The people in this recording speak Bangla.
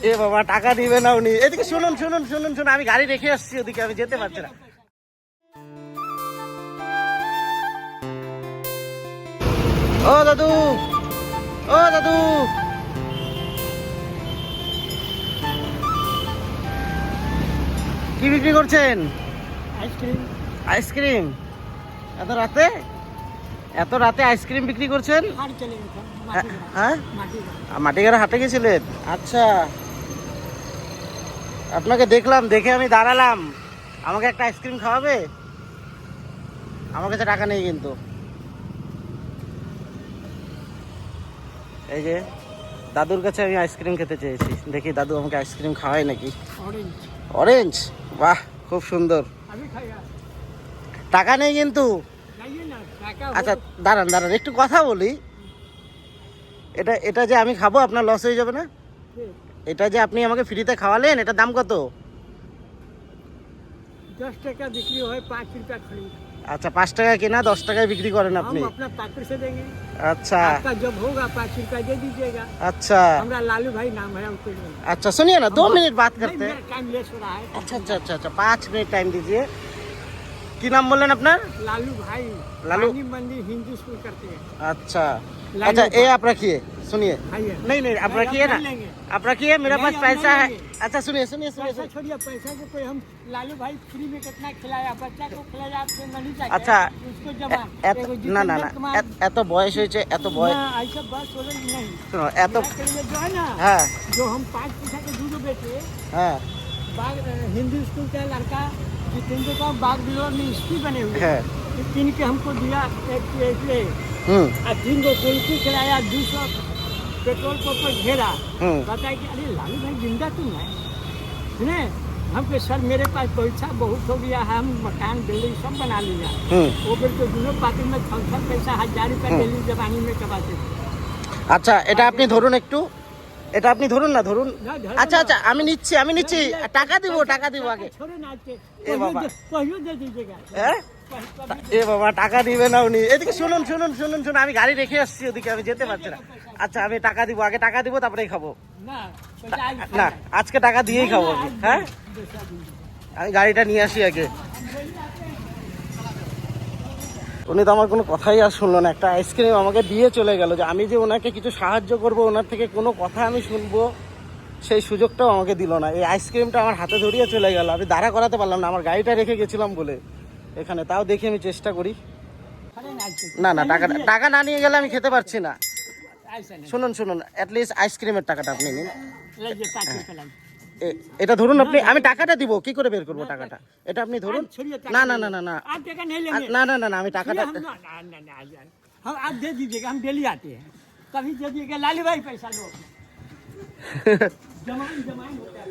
এ বাবা টাকা দিবে না উনি। এদিকে শুনুন শুনুন শুনুন শুনুন, আমি গাড়ি রেখে আসছি ওদিকে, আমি যেতে পারছি না। ও দাদু, ও দাদু, কি বিক্রি করছেন? আইসক্রিম। আইসক্রিম? এত রাতে, এত রাতে আইসক্রিম বিক্রি করছেন? হাট চলে গেছিলাম হ্যাঁ, মাটিগ্রাম। মাটিগাড়া হাটে গেছিলেন? আচ্ছা, আপনাকে দেখলাম, দেখে আমি দাঁড়ালাম। আমাকে একটা আইসক্রিম খাওয়াবে? আমার কাছে টাকা নেই কিন্তু। এই যে দাদুর কাছে আমি আইসক্রিম খেতে চেয়েছি, দেখি দাদু আমাকে আইসক্রিম খাওয়ায় নাকি। অরেঞ্জ। অরেঞ্জ? বাহ, খুব সুন্দর। আমি খাই টাকা নেই কিন্তু। যাইয়ে না টাকা। আচ্ছা দাঁড়ান দাঁড়ান, একটু কথা বলি। এটা এটা যে আমি খাবো, আপনার লস হয়ে যাবে না? এটা যে আপনি আমাকে ফ্রিতে খাওয়ালেন, এটার দাম কত? 10 টাকা बिक्री হয়, 5 रुपया खरीद। আচ্ছা, 5 টাকা কেনা, 10 টাকায় বিক্রি করেন আপনি? हम अपना पॉकेट से देंगे। अच्छा, आपका जब होगा 5 रुपया दे दीजिएगा। अच्छा हमारा लालू भाई नाम है, हमको अच्छा, सुनिए ना, 2 मिनट बात करते हैं। टाइम लेस हो रहा है। अच्छा अच्छा अच्छा अच्छा, 5 मिनट टाइम दीजिए। কি নাম বললেন আপনার? लालू भाई। लालू? रानी मंदिर हिंदी स्कूल करते हैं। अच्छा लालू अच्छा, ये भाई। आप रखिए, सुनिए। खाइए। नहीं नहीं, आप नहीं, रखिए हम ना, नहीं लेंगे। आप रखिए, मेरे नहीं, पास हम पैसा नहीं है। लेंगे। अच्छा सुनिए सुनिए सुनिए पैसा सुनिए। छोड़िए, पैसा को कोई हम लालू भाई फ्री में कितना खिलाया, बच्चा को खिलाया, आपसे नहीं चाहिए। अच्छा, उसको जमा না না না, এত বয়স হয়েছে, এত বয়স, ऐसा बस बोलेंगे नहीं। শোনো, এত, मेरा के लिए जो है ना, হ্যাঁ जो हम 5 पैसा के दूध बेचे, হ্যাঁ बाग हिंदी स्कूल का लड़का जितेंद्र का बाग बिलोर में स्कूल बने हुए হ্যাঁ, किन के हमको दिया एक प्लेट হুম और 3 को कुल्फी खिलाया, 200 पेट्रोल पंप पर घेरा। হুম, बताया कि अरे लालू भाई जिंदा तुम है, सुने हमको सर मेरे पास पैसा बहुत हो गया है, हम मकान बिल्डिंग सब बना लिया। হুম। वो फिर तो दोनों पार्टी में थल पैसा 1000 रुपया डेली जवानी में कमाते थे। আচ্ছা, এটা আপনি ধরুন একটু, এটা আপনি ধরুন না, ধরুন। না, ধরো আচ্ছা না। আচ্ছা, আমি নিচ্ছি, আমি নিচ্ছি, টাকা দিব, টাকা দিব আগে। छोड़े ना के ए बाबा। पहियो दे दीजिएगा। হ্যাঁ, এ বাবা টাকা দিবে না উনি। এদিকে শুনুন শুনুন শুনুন শুনুন, আমি গাড়ি রেখে আসছি ওদিকে, আমি যেতে পারছি না। আচ্ছা, আমি টাকা দিব, আগে টাকা দিব, তারপরেই খাবো। না पैसा आज না, আজকে টাকা দিয়েই খাবো আমি। হ্যাঁ, আমি গাড়িটা নিয়ে আসি আগে। উনি তো আমার কোনো কথাই আর শুনলো না, একটা আইসক্রিম আমাকে দিয়ে চলে গেল। যে আমি যে ওনাকে কিছু সাহায্য করব, ওনার থেকে কোনো কথা আমি শুনবো, সেই সুযোগটাও আমাকে দিল না। এই আইসক্রিমটা আমার হাতে ধরিয়ে চলে গেল, আমি দাঁড়া করাতে পারলাম না, আমার গাড়িটা রেখে গেছিলাম বলে এখানে। তাও দেখি আমি চেষ্টা করি। खड़े ना आज না না, টাকা টাকা না নিয়ে গেলে আমি খেতে পারছি না। ऐसा नहीं শুনুন শুনুন, অ্যাটলিস্ট আইসক্রিমের টাকাটা আপনি নিন। लीजिए 5 रुपया लाइए। এটা ধরুন আপনি, আমি টাকাটা দিব, কি করে বের করবো টাকাটা? এটা আপনি ধরুন। छोड़िए না না না না না, आप टका नहीं लेंगे। না না না ना, আমি सुनिए, টাকাটা, हम ना यार, हम आप दे दीजिएगा, हम डेली आते हैं, कभी दे दीजिएगा। लालू भाई पैसा लो, जमाइन जमाइन होता है।